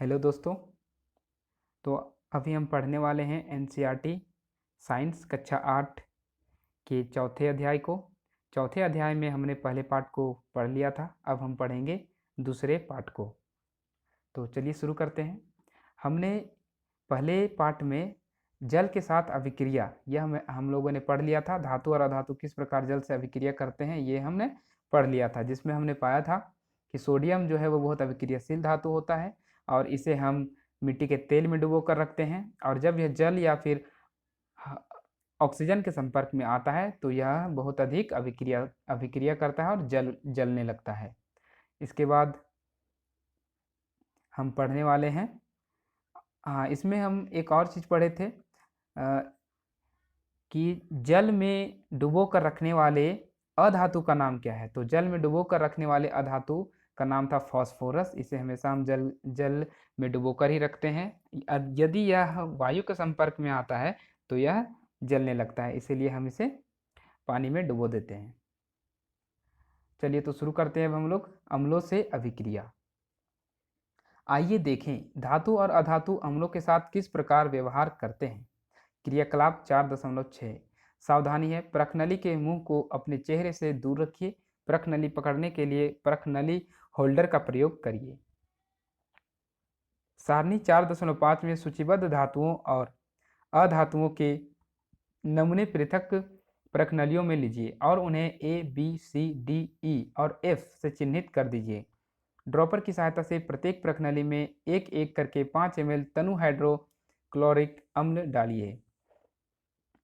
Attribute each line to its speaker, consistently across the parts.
Speaker 1: Hello दोस्तों। तो अभी हम पढ़ने वाले हैं एनसीईआरटी साइंस कक्षा 8 के चौथे अध्याय को। चौथे अध्याय में हमने पहले पाठ को पढ़ लिया था, अब हम पढ़ेंगे दूसरे पाठ को। तो चलिए शुरू करते हैं। हमने पहले पाठ में जल के साथ अभिक्रिया यह हम लोगों ने पढ़ लिया था। धातु और अधातु किस प्रकार जल से अभिक्रिया करते हैं ये हमने पढ़ लिया था, जिसमें हमने पाया था कि सोडियम जो है वो बहुत अभिक्रियाशील धातु होता है और इसे हम मिट्टी के तेल में डुबो कर रखते हैं, और जब यह जल या फिर ऑक्सीजन के संपर्क में आता है तो यह बहुत अधिक अभिक्रिया करता है और जलने लगता है। इसके बाद हम पढ़ने वाले हैं, हाँ, इसमें हम एक और चीज़ पढ़े थे कि जल में डुबो कर रखने वाले अधातु का नाम क्या है। तो जल में डुबो कर रखने वाले अधातु का नाम था फास्फोरस। इसे हमेशा हम जल में डुबो कर ही रखते हैं। यदि यह वायु के संपर्क में आता है तो यह जलने लगता है, इसीलिए हम इसे पानी में डुबो देते हैं। चलिए तो शुरू करते हैं अब हम लोग अम्लों से अभिक्रिया। आइए देखें धातु और अधातु अम्लों के साथ किस प्रकार व्यवहार करते हैं। क्रियाकलाप 4.6। सावधानी है, प्रखनली के मुंह को अपने चेहरे से दूर रखिए। प्रखनली पकड़ने के लिए प्रखनली होल्डर का प्रयोग करिए। सारणी 4.5 में सूचीबद्ध धातुओं और अधातुओं के नमूने पृथक प्रखनलियों में लीजिए और उन्हें A B C D E और एफ से चिन्हित कर दीजिए। ड्रॉपर की सहायता से प्रत्येक प्रखनली में एक एक करके 5 ml तनु हाइड्रोक्लोरिक अम्ल डालिए।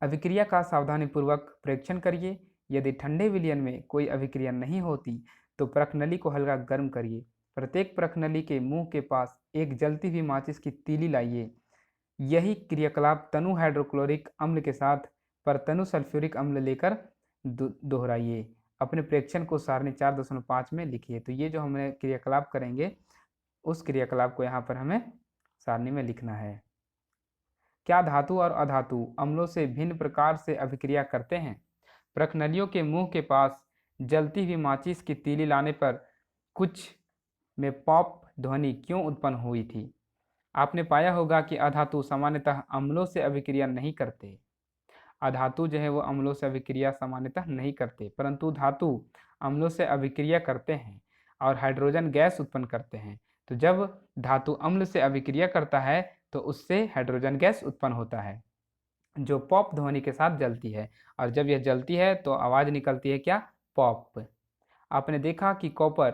Speaker 1: अभिक्रिया का सावधानीपूर्वक परीक्षण करिए। यदि ठंडे विलयन में कोई अभिक्रिया नहीं होती तो प्रखनली को हल्का गर्म करिए। प्रत्येक प्रखनली के मुंह के पास एक जलती हुई माचिस की तीली लाइए। यही क्रियाकलाप तनु हाइड्रोक्लोरिक अम्ल के साथ परतनु सल्फ्यूरिक अम्ल लेकर दोहराइए। अपने प्रेक्षण को सारणी 4.5 में लिखिए। तो ये जो हमें क्रियाकलाप करेंगे उस क्रियाकलाप को यहाँ पर हमें सारणी में लिखना है। क्या धातु और अधातु अम्लों से भिन्न प्रकार से अभिक्रिया करते हैं। प्रखनलियों के मुंह के पास जलती हुई माचिस की तीली लाने पर कुछ में पॉप ध्वनि क्यों उत्पन्न हुई थी। आपने पाया होगा कि अधातु सामान्यतः अम्लों से अभिक्रिया नहीं करते। अधातु जो है वो अम्लों से अभिक्रिया सामान्यतः नहीं करते, परंतु धातु अम्लों से अभिक्रिया करते हैं और हाइड्रोजन गैस उत्पन्न करते हैं। तो जब धातु अम्ल से अभिक्रिया करता है तो उससे हाइड्रोजन गैस उत्पन्न होता है जो पॉप ध्वनि के साथ जलती है, और जब यह जलती है तो आवाज़ निकलती है क्या, पॉप। आपने देखा कि कॉपर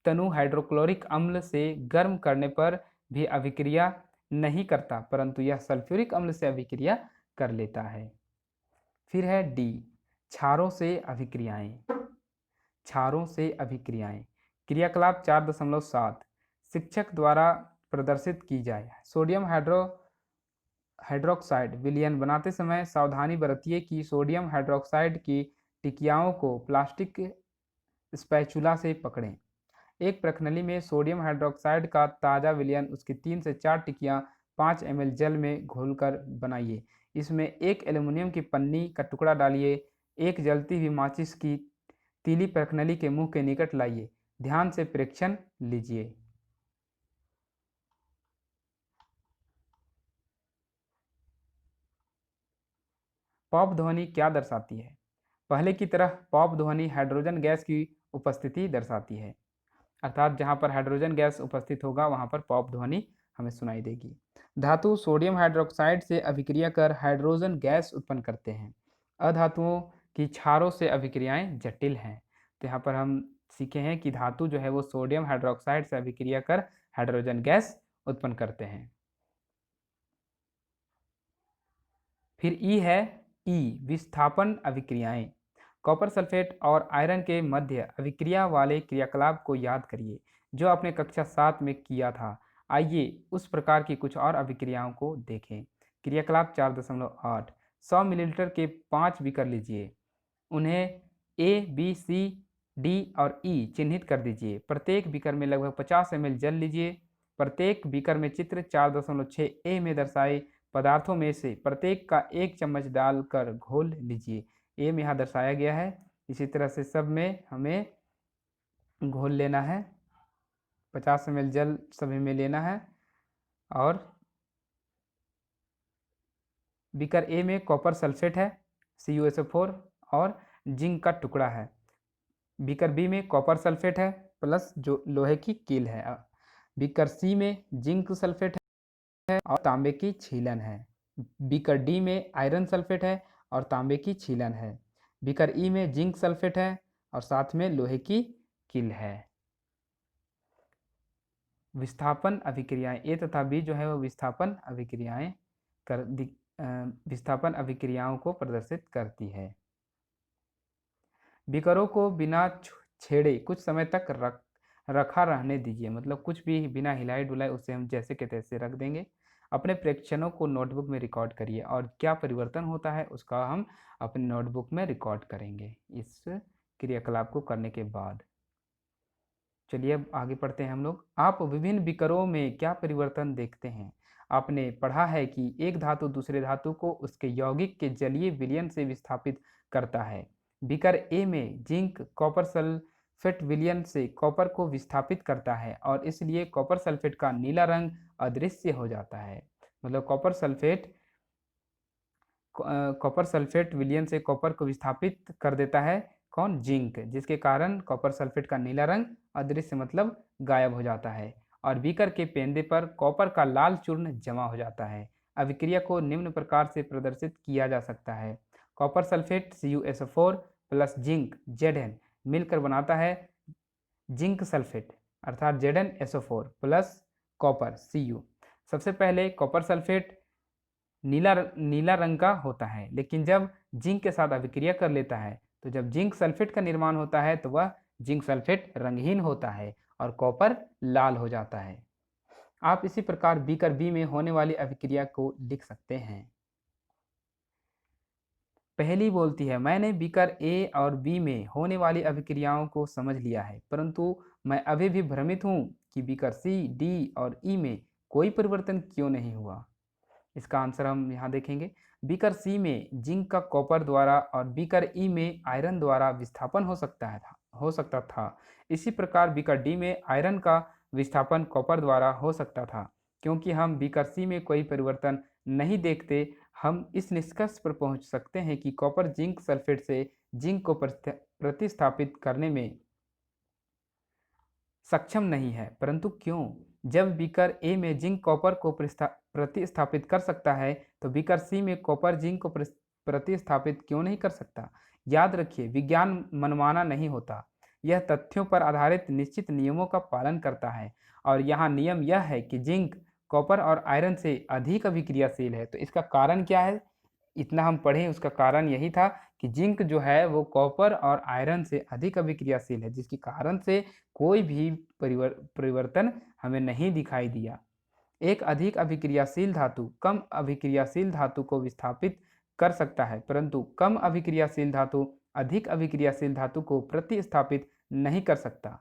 Speaker 1: तनु हाइड्रोक्लोरिक अम्ल से गर्म करने पर भी अभिक्रिया नहीं करता, परंतु यह सल्फ्यूरिक अम्ल से अभिक्रिया कर लेता है। फिर है डी, क्षारों से अभिक्रियाएं। क्षारों से अभिक्रियाएं क्रियाकलाप 4.7 शिक्षक द्वारा प्रदर्शित की जाए। सोडियम हाइड्रोक्साइड विलयन बनाते समय सावधानी बरतिए कि सोडियम हाइड्रोक्साइड की टिकियाओं को प्लास्टिक स्पैचुला से पकड़ें। एक प्रखनली में सोडियम हाइड्रोक्साइड का ताज़ा विलयन उसकी 3 से 4 टिकियाँ 5 ml जल में घोलकर बनाइए। इसमें एक एल्युमिनियम की पन्नी का टुकड़ा डालिए। एक जलती हुई माचिस की तीली प्रखनली के मुंह के निकट लाइए। ध्यान से प्रेक्षण लीजिए। पॉप ध्वनि क्या दर्शाती है। पहले की तरह पॉप ध्वनि हाइड्रोजन गैस की उपस्थिति दर्शाती है, अर्थात जहाँ पर हाइड्रोजन गैस उपस्थित होगा वहाँ पर पॉप ध्वनि हमें सुनाई देगी। धातु सोडियम हाइड्रोक्साइड से अभिक्रिया कर हाइड्रोजन गैस उत्पन्न करते हैं। अधातुओं की क्षारों से अभिक्रियाएं जटिल हैं। तो यहाँ पर हम सीखे हैं कि धातु जो है वो सोडियम हाइड्रोक्साइड से अभिक्रिया कर हाइड्रोजन गैस उत्पन्न करते हैं। फिर ई है विस्थापन अभिक्रियाएं। कॉपर सल्फेट और आयरन के मध्य अभिक्रिया वाले क्रियाकलाप को याद करिए जो आपने कक्षा 7 में किया था। आइए उस प्रकार की कुछ और अभिक्रियाओं को देखें। क्रियाकलाप 4.8 100 मिलीलीटर के 5 बीकर लीजिए। उन्हें ए बी सी डी और ई चिन्हित कर दीजिए। प्रत्येक बीकर में लगभग 50 ml जल लीजिए। प्रत्येक बीकर में चित्र 4.6 ए में दर्शाए पदार्थों में से प्रत्येक का 1 चम्मच डालकर घोल लीजिए। ए में यहाँ दर्शाया गया है, इसी तरह से सब में हमें घोल लेना है। 50 ml जल सभी में लेना है। और बीकर ए में कॉपर सल्फेट है CuSO4 और जिंक का टुकड़ा है। बीकर बी में कॉपर सल्फेट है प्लस जो लोहे की कील है। बीकर सी में जिंक सल्फेट है और तांबे की छीलन है। बीकर डी में आयरन सल्फेट है और तांबे की छीलन है। बीकर ई में जिंक सल्फेट है और साथ में लोहे की कील है। विस्थापन अभिक्रियाएं ए तथा बी जो है वो विस्थापन अभिक्रियाओं को प्रदर्शित करती है। बीकरों को बिना छेड़े कुछ समय तक रखा रहने दीजिए, मतलब कुछ भी बिना हिलाए डुलाए उसे हम जैसे के तैसे रख देंगे। अपने प्रेक्षणों को नोटबुक में रिकॉर्ड करिए और क्या परिवर्तन होता है उसका हम अपने नोटबुक में रिकॉर्ड करेंगे इस क्रियाकलाप को करने के बाद। चलिए अब आगे पढ़ते हैं हम लोग। आप विभिन्न बीकरों में क्या परिवर्तन देखते हैं? आपने पढ़ा है कि एक धातु दूसरे धातु को उसके यौगिक के जलीय विलयन से विस्थापित करता है। बीकर ए में जिंक कॉपर सल्फेट विलयन से कॉपर को विस्थापित करता है और इसलिए कॉपर सल्फेट का नीला रंग अदृश्य हो जाता है। मतलब कॉपर सल्फेट विलयन से कॉपर को विस्थापित कर देता है कौन? जिंक, जिसके कारण कॉपर सल्फेट का नीला रंग अदृश्य मतलब गायब हो जाता है और बीकर के पेंदे पर कॉपर का लाल चूर्ण जमा हो जाता है। अभिक्रिया को निम्न प्रकार से प्रदर्शित किया जा सकता है। Copper sulphate CuSO4 plus zinc Zn मिलकर बनाता है जिंक सल्फेट अर्थात ZnSO4 प्लस कॉपर Cu। सबसे पहले कॉपर सल्फेट नीला रंग का होता है, लेकिन जब जिंक के साथ अभिक्रिया कर लेता है तो जब जिंक सल्फेट का निर्माण होता है तो वह जिंक सल्फेट रंगहीन होता है और कॉपर लाल हो जाता है। आप इसी प्रकार बीकर बी में होने वाली अभिक्रिया को लिख सकते हैं। पहली बोलती है, मैंने बीकर ए और बी में होने वाली अभिक्रियाओं को समझ लिया है, परंतु मैं अभी भी भ्रमित हूँ कि बीकर सी, डी और ई में कोई परिवर्तन क्यों नहीं हुआ। इसका आंसर हम यहाँ देखेंगे। बीकर सी में जिंक का कॉपर द्वारा और बीकर ई में आयरन द्वारा विस्थापन हो सकता था। इसी प्रकार बीकर डी में आयरन का विस्थापन कॉपर द्वारा हो सकता था। क्योंकि हम बीकर सी में कोई परिवर्तन नहीं देखते, हम इस निष्कर्ष पर पहुंच सकते हैं कि कॉपर जिंक सल्फेट से जिंक को प्रतिस्थापित करने में सक्षम नहीं है। परंतु क्यों? जब बीकर ए में जिंक कॉपर को प्रतिस्थापित कर सकता है तो बीकर सी में कॉपर जिंक को प्रतिस्थापित क्यों नहीं कर सकता? याद रखिए, विज्ञान मनमाना नहीं होता, यह तथ्यों पर आधारित निश्चित नियमों का पालन करता है और यहाँ नियम यह है कि जिंक कॉपर और आयरन से अधिक अभिक्रियाशील है। तो इसका कारण क्या है? इतना हम पढ़े, उसका कारण यही था कि जिंक जो है वो कॉपर और आयरन से अधिक अभिक्रियाशील है, जिसके कारण से कोई भी परिवर्तन हमें नहीं दिखाई दिया। एक अधिक अभिक्रियाशील धातु कम अभिक्रियाशील धातु को विस्थापित कर सकता है, परंतु कम अभिक्रियाशील धातु अधिक अभिक्रियाशील धातु को प्रतिस्थापित नहीं कर सकता।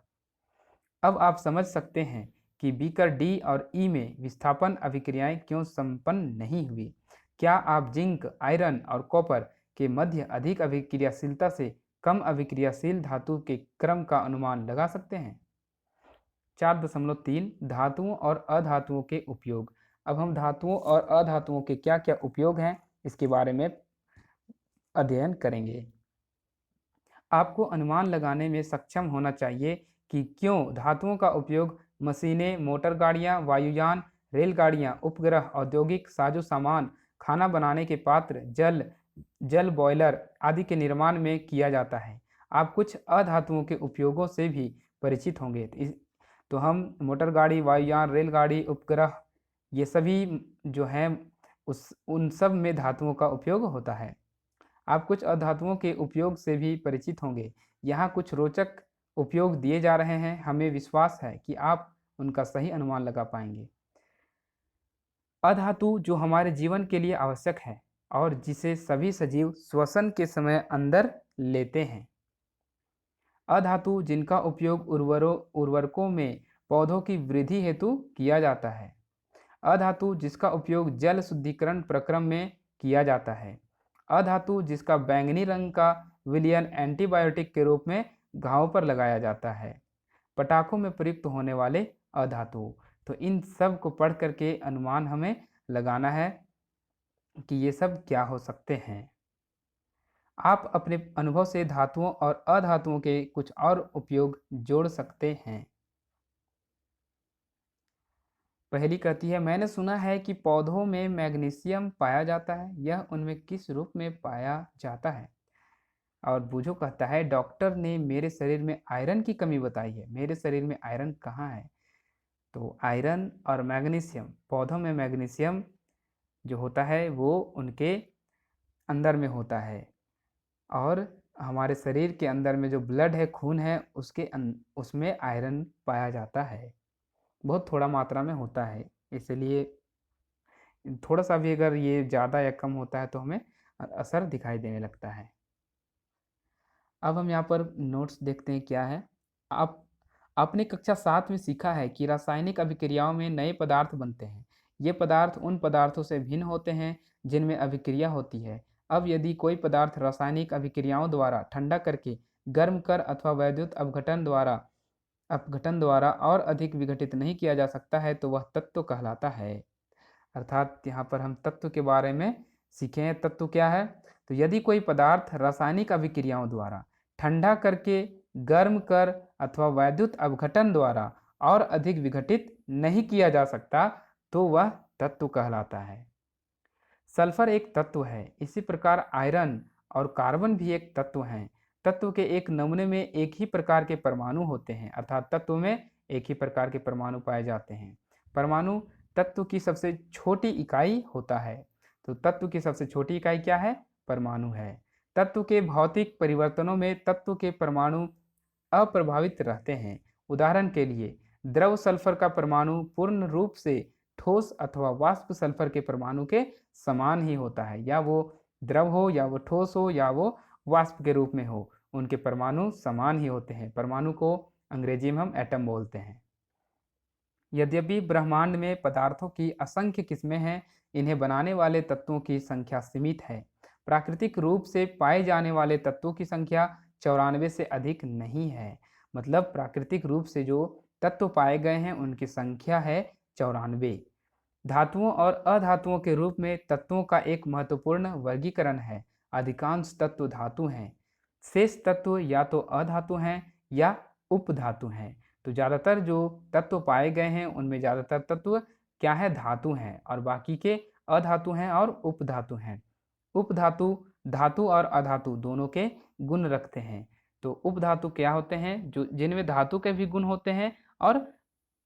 Speaker 1: अब आप समझ सकते हैं कि बीकर डी और ई में विस्थापन अभिक्रियाएं क्यों संपन्न नहीं हुई। क्या आप जिंक, आयरन और कॉपर के मध्य अधिक अभिक्रियाशीलता से कम अभिक्रियाशील धातु के क्रम का अनुमान लगा सकते हैं? 4.3 धातुओं और अधातुओं के उपयोग। अब हम धातुओं और अधातुओं के क्या क्या उपयोग हैं इसके बारे में अध्ययन करेंगे। आपको अनुमान लगाने में सक्षम होना चाहिए कि क्यों धातुओं का उपयोग मशीनें, मोटर गाड़ियां, वायुयान, रेलगाड़ियां, उपग्रह, औद्योगिक साजो सामान, खाना बनाने के पात्र, जल बॉयलर आदि के निर्माण में किया जाता है। आप कुछ अधातुओं के उपयोगों से भी परिचित होंगे। तो हम मोटर गाड़ी, वायुयान, रेलगाड़ी, उपग्रह ये सभी जो हैं उन सब में धातुओं का उपयोग होता है। आप कुछ अधातुओं के उपयोग से भी परिचित होंगे। यहाँ कुछ रोचक उपयोग दिए जा रहे हैं, हमें विश्वास है कि आप उनका सही अनुमान लगा पाएंगे। अधातु जो हमारे जीवन के लिए आवश्यक है और जिसे सभी सजीव श्वसन के समय अंदर लेते हैं। अधातु जिनका उपयोग उर्वरकों में पौधों की वृद्धि हेतु किया जाता है। अधातु जिसका उपयोग जल शुद्धिकरण प्रक्रम में किया जाता है। अधातु जिसका बैंगनी रंग का विलयन एंटीबायोटिक के रूप में घावों पर लगाया जाता है। पटाखों में प्रयुक्त होने वाले अधातु। तो इन सब को पढ़ करके अनुमान हमें लगाना है कि ये सब क्या हो सकते हैं। आप अपने अनुभव से धातुओं और अधातुओं के कुछ और उपयोग जोड़ सकते हैं। पहली कहती है, मैंने सुना है कि पौधों में मैग्नीशियम पाया जाता है, यह उनमें किस रूप में पाया जाता है? और बूझो कहता है, डॉक्टर ने मेरे शरीर में आयरन की कमी बताई है, मेरे शरीर में आयरन कहाँ है? तो आयरन और मैग्नीशियम, पौधों में मैग्नीशियम जो होता है वो उनके अंदर में होता है, और हमारे शरीर के अंदर में जो ब्लड है, खून है, उसमें आयरन पाया जाता है। बहुत थोड़ा मात्रा में होता है, इसलिए थोड़ा सा भी अगर ये ज़्यादा या कम होता है तो हमें असर दिखाई देने लगता है। अब हम यहाँ पर नोट्स देखते हैं क्या है। आप आपने कक्षा 7 में सीखा है कि रासायनिक अभिक्रियाओं में नए पदार्थ बनते हैं। ये पदार्थ उन पदार्थों से भिन्न होते हैं जिनमें अभिक्रिया होती है। अब यदि कोई पदार्थ रासायनिक अभिक्रियाओं द्वारा ठंडा करके गर्म कर अथवा वैद्युत अपघटन द्वारा और अधिक विघटित नहीं किया जा सकता है तो वह तत्व कहलाता है। अर्थात यहाँ पर हम तत्व के बारे में सीखे हैं। तत्व क्या है? तो यदि कोई पदार्थ रासायनिक अभिक्रियाओं द्वारा ठंडा करके गर्म कर अथवा वैद्युत अपघटन द्वारा और अधिक विघटित नहीं किया जा सकता तो वह तत्व कहलाता है। सल्फर एक तत्व है, इसी प्रकार आयरन और कार्बन भी एक तत्व हैं। तत्व के एक नमूने में एक ही प्रकार के परमाणु होते हैं, अर्थात तत्व में एक ही प्रकार के परमाणु पाए जाते हैं। परमाणु तत्व की सबसे छोटी इकाई होता है। तो तत्व की सबसे छोटी इकाई क्या है? परमाणु है। तत्व के भौतिक परिवर्तनों में तत्व के परमाणु अप्रभावित रहते हैं। उदाहरण के लिए द्रव सल्फर का परमाणु पूर्ण रूप से ठोस अथवा वाष्प सल्फर के परमाणु के समान ही होता है, या वो द्रव हो या वो ठोस हो या वो वाष्प के रूप में हो, उनके परमाणु समान ही होते हैं। परमाणु को अंग्रेजी में हम एटम बोलते हैं। यद्यपि ब्रह्मांड में पदार्थों की असंख्य किस्में हैं, इन्हें बनाने वाले तत्वों की संख्या सीमित है। प्राकृतिक रूप से पाए जाने वाले तत्वों की संख्या 94 से अधिक नहीं है। मतलब प्राकृतिक रूप से जो तत्व पाए गए हैं उनकी संख्या है 94। धातुओं और अधातुओं के रूप में तत्वों का एक महत्वपूर्ण वर्गीकरण है। अधिकांश तत्व धातु हैं, शेष तत्व या तो अधातु हैं या उपधातु हैं। तो ज़्यादातर जो तत्व पाए गए हैं उनमें ज़्यादातर तत्व क्या है? धातु हैं, और बाकी के अधातु हैं और उपधातु हैं। उपधातु धातु और अधातु दोनों के गुण रखते हैं। तो उपधातु क्या होते हैं? जो जिनमें धातु के भी गुण होते हैं और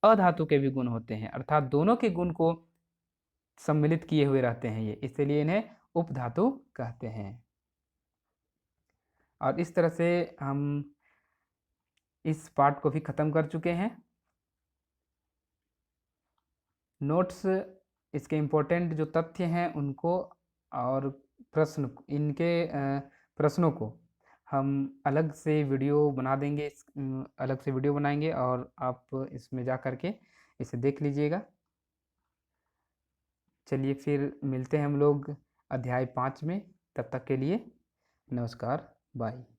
Speaker 1: अधातु के भी गुण होते हैं, अर्थात दोनों के गुण को सम्मिलित किए हुए रहते हैं ये, इसलिए इन्हें उपधातु कहते हैं। और इस तरह से हम इस पार्ट को भी खत्म कर चुके हैं। नोट्स, इसके इम्पोर्टेंट जो तथ्य हैं उनको और प्रश्नों को हम अलग से वीडियो बना देंगे, अलग से वीडियो बनाएंगे और आप इसमें जा कर के इसे देख लीजिएगा। चलिए फिर मिलते हैं हम लोग अध्याय 5 में। तब तक के लिए नमस्कार, बाय।